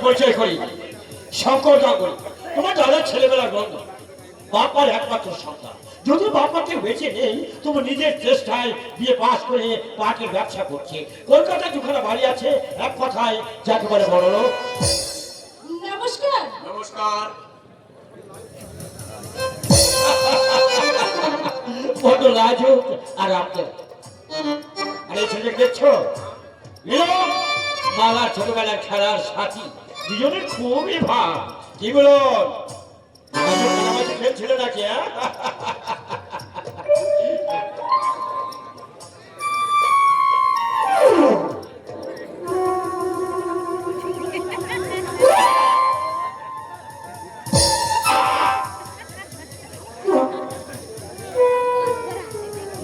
পরিচয় করি শঙ্কর গাঙ্গুলি, তোমার দাদার ছেলেবেলার বন্ধু, বাপার একমাত্র সন্তান। যদি বাপাকে বেঁচে নেই, তুমি নিজের চেষ্টায় বিয়ে পাশ করে পাটের ব্যবসা করছে। কলকাতায় দুখানা বাড়ি আছে, এক কথায় যাকে বলে বড় লোক। নমস্কার। নমস্কার। বড় লাজু আর আপনি আরে ছেলে দেখছো, মালার ছোটবেলার খেলার সাথী, দুজনের খুবই ভাব। কি বলো, খেলছিল নাকি?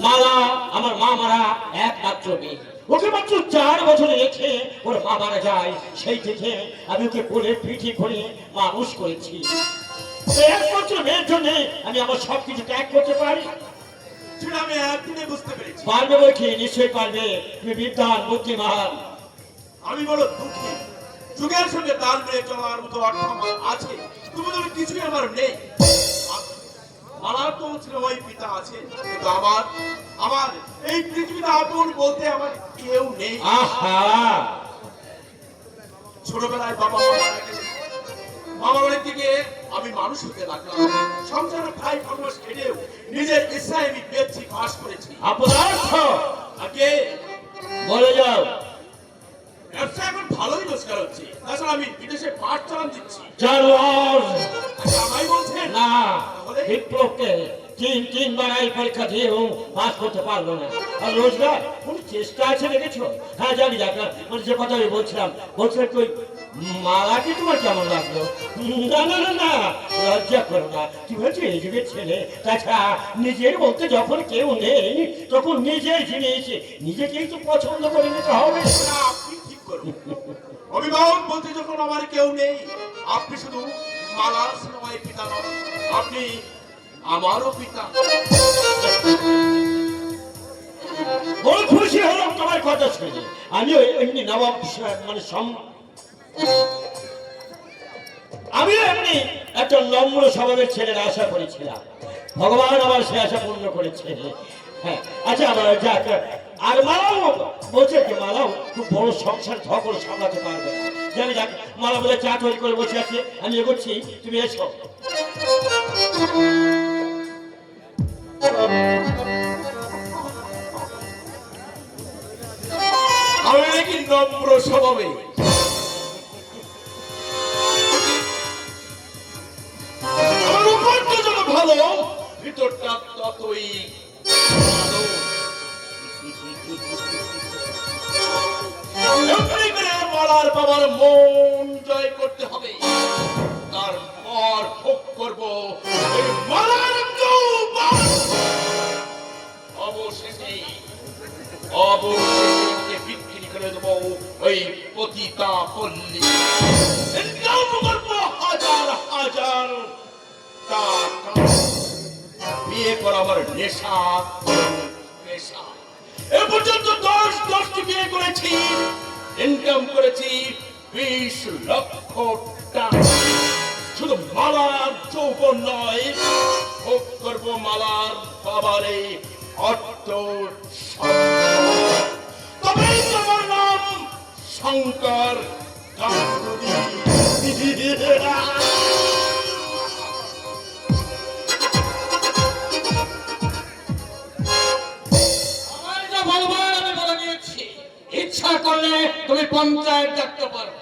মালা আমার মা মারা একমাত্র মেয়ে। ওকে মাত্র 4 বছরে রেখে ওর মা মারা যায়। সেই থেকে আমি ওকে কোলে পিঠে করে মানুষ করেছি। একমাত্র মেয়ের জন্য আমি আমার সবকিছু ত্যাগ করতে পারি। সেটা আমি একদিনে বুঝতে পেরেছি। পারবে বই কি? নিশ্চয়ই পারবে। তুমি বিদ্যান, বুদ্ধিমান। আমি বড় দুঃখী, যুগের সঙ্গে তাল মিলিয়ে চলার মতো অর্থ আমার আছে, তুমি তো কিছুই আমার নেই। মালার তো ছিল ওই পিতা আছে, কিন্তু আমার এই পৃথিবীতে আপন বলতে আমার কেউ নেই। আহা, ছোটবেলায় বাবা মারা গেলেন, মামা বাড়ির থেকে আমি মানুষ হতে লাগলাম। সংসারে ভাই খরচ খেটেও নিজের ইচ্ছায় আমি বেঁচে পাস করেছি। অপদার্থ আগে বলে যাও। ব্যবসা এখন ভালোই রোজগার হচ্ছে, তাছাড়া আমি বিদেশে পাট চালান দিচ্ছি। জামাই বলছেন না, বিপ্লবকে তিনবার এই পরীক্ষা দিয়েও পাস করতে পারলো না। আর রোজগার কোন চেষ্টা আছে দেখেছো? হ্যাঁ জানি যাক, মানে যে কথা আমি বলছিলাম তুই মালাকে তোমার কেমন লাগলো? না না না না, লজ্জা করো না। কি বলছো, এই যুগের ছেলে। তাছাড়া নিজের বলতে যখন কেউ নেই, তখন নিজের জিনিস নিজেকেই তো পছন্দ করে নিতে হবে। আপনি ঠিক করুন। অভিভাবক বলতে যখন আমার কেউ নেই, আপনি শুধু মালার সময় পিতা নন, আপনি আমারও পিতা। বড় খুশি হলাম তোমার কথা শুনে। আমিও এমনি নবাব মানে আমিও এমনি একটা নম্র স্বভাবের ছেলের আশা করেছিলাম, ভগবান আমার সে আশা পূর্ণ করেছে। হ্যাঁ আচ্ছা যাক। আর মালাও বলছে কি মালাও খুব বড় সংসার ধকল সামলাতে পারবে না। জানি যাক, মালা বলে চা তৈরি করে বসে আছে, আমি এগোচ্ছি, তুমি এসো। আমি নাকি নম্র স্বভাবে, আমার উপরটা যেন ভালো, ভিতরটা ততই ভালো। এমনি করে মালার বাবার মন জয় করতে হবে, তারপর ভোগ করবো এই মালার যৌবন। অবশেষে বিক্রি করে দেবো ওই পতিতা পল্লী। ইনকাম করবো হাজার হাজার টাকা। বিয়ে করা আমার নেশা, নেশা। এ পর্যন্ত 10টি বিয়ে করেছি, ইনকাম করেছি 20 লক্ষ টাকা। শুধু মালার যৌবন নয়, ভোগ করবো মালার বাবারে অর্থ। তবেই তোমার নাম শঙ্কর গাঙ্গুলি। ইচ্ছা করলে তুমি পঞ্চায়েত ডাকতে পারো।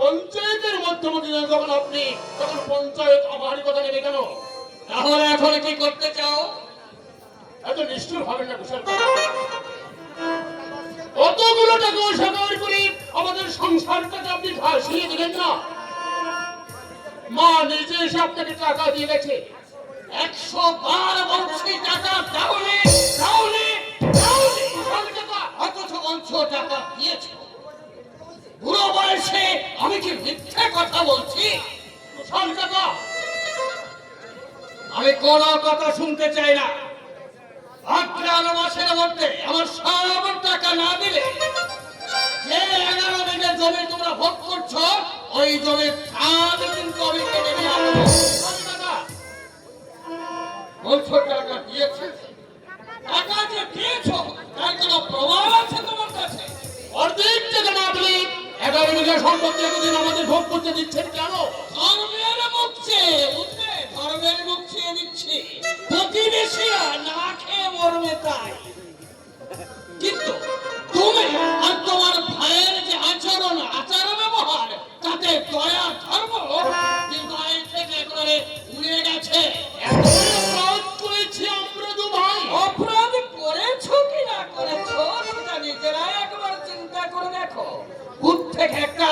পঞ্চায়েতের মধ্যবর্তী যখন আপনি, তখন পঞ্চায়েত আমারই কথা নেবে কেন? তাহলে এখন কি করতে চাও? এত নিষ্ঠুর হবে না কুশল। কতগুলো টাকা সরকার করে আমাদের সংসারটাকে আপনি ভাসিয়ে দিলেন না। মা নিজে এসে আপনাকে টাকা দিয়ে গেছে। 100 বার বলছি টাকা দাওনি, দাওনি, দাওনি। অথচ বলছো টাকা দিয়েছ। বুড়ো বয়সে আমি কি মিথ্যে কথা বলছি? কুশল টাকা আমি কোনো কথা শুনতে চাই না। অগ্রাণ মাসের মধ্যে আমার সব টাকা না দিলে, যে 11 বিঘে জমি তোমরা ভোগ করছো, ওই জমির ধান কিন্তু আমি কেটে নিয়ে আসবো। বলছো টাকা দিয়েছে, টাকা যে দিয়েছো তার কোনো প্রমাণ আছে তোমার কাছে? অর্ধেক টাকা না দিলে 11 বিঘা সম্পত্তি এতদিন আমাদের ভোগ করতে দিচ্ছেন কেন? ধর্মের মুখছে, বুঝলে? ধর্মের মুখছে দিচ্ছি। প্রতিবেশীরা না খেয়ে মরবে তাই। কিন্তু তুমি আর তোমার ভাইয়ের যে আচরণ, আচার ব্যবহার, তাতে দয়া ধর্ম কিন্তু আইন থেকে একেবারে উড়ে গেছে। অপরাধ করেছি আমরা দু ভাই। অপরাধ করেছো কি না করেছো সেটা নিজেরাই একবার চিন্তা করে দেখো। ভূত থেকে একটা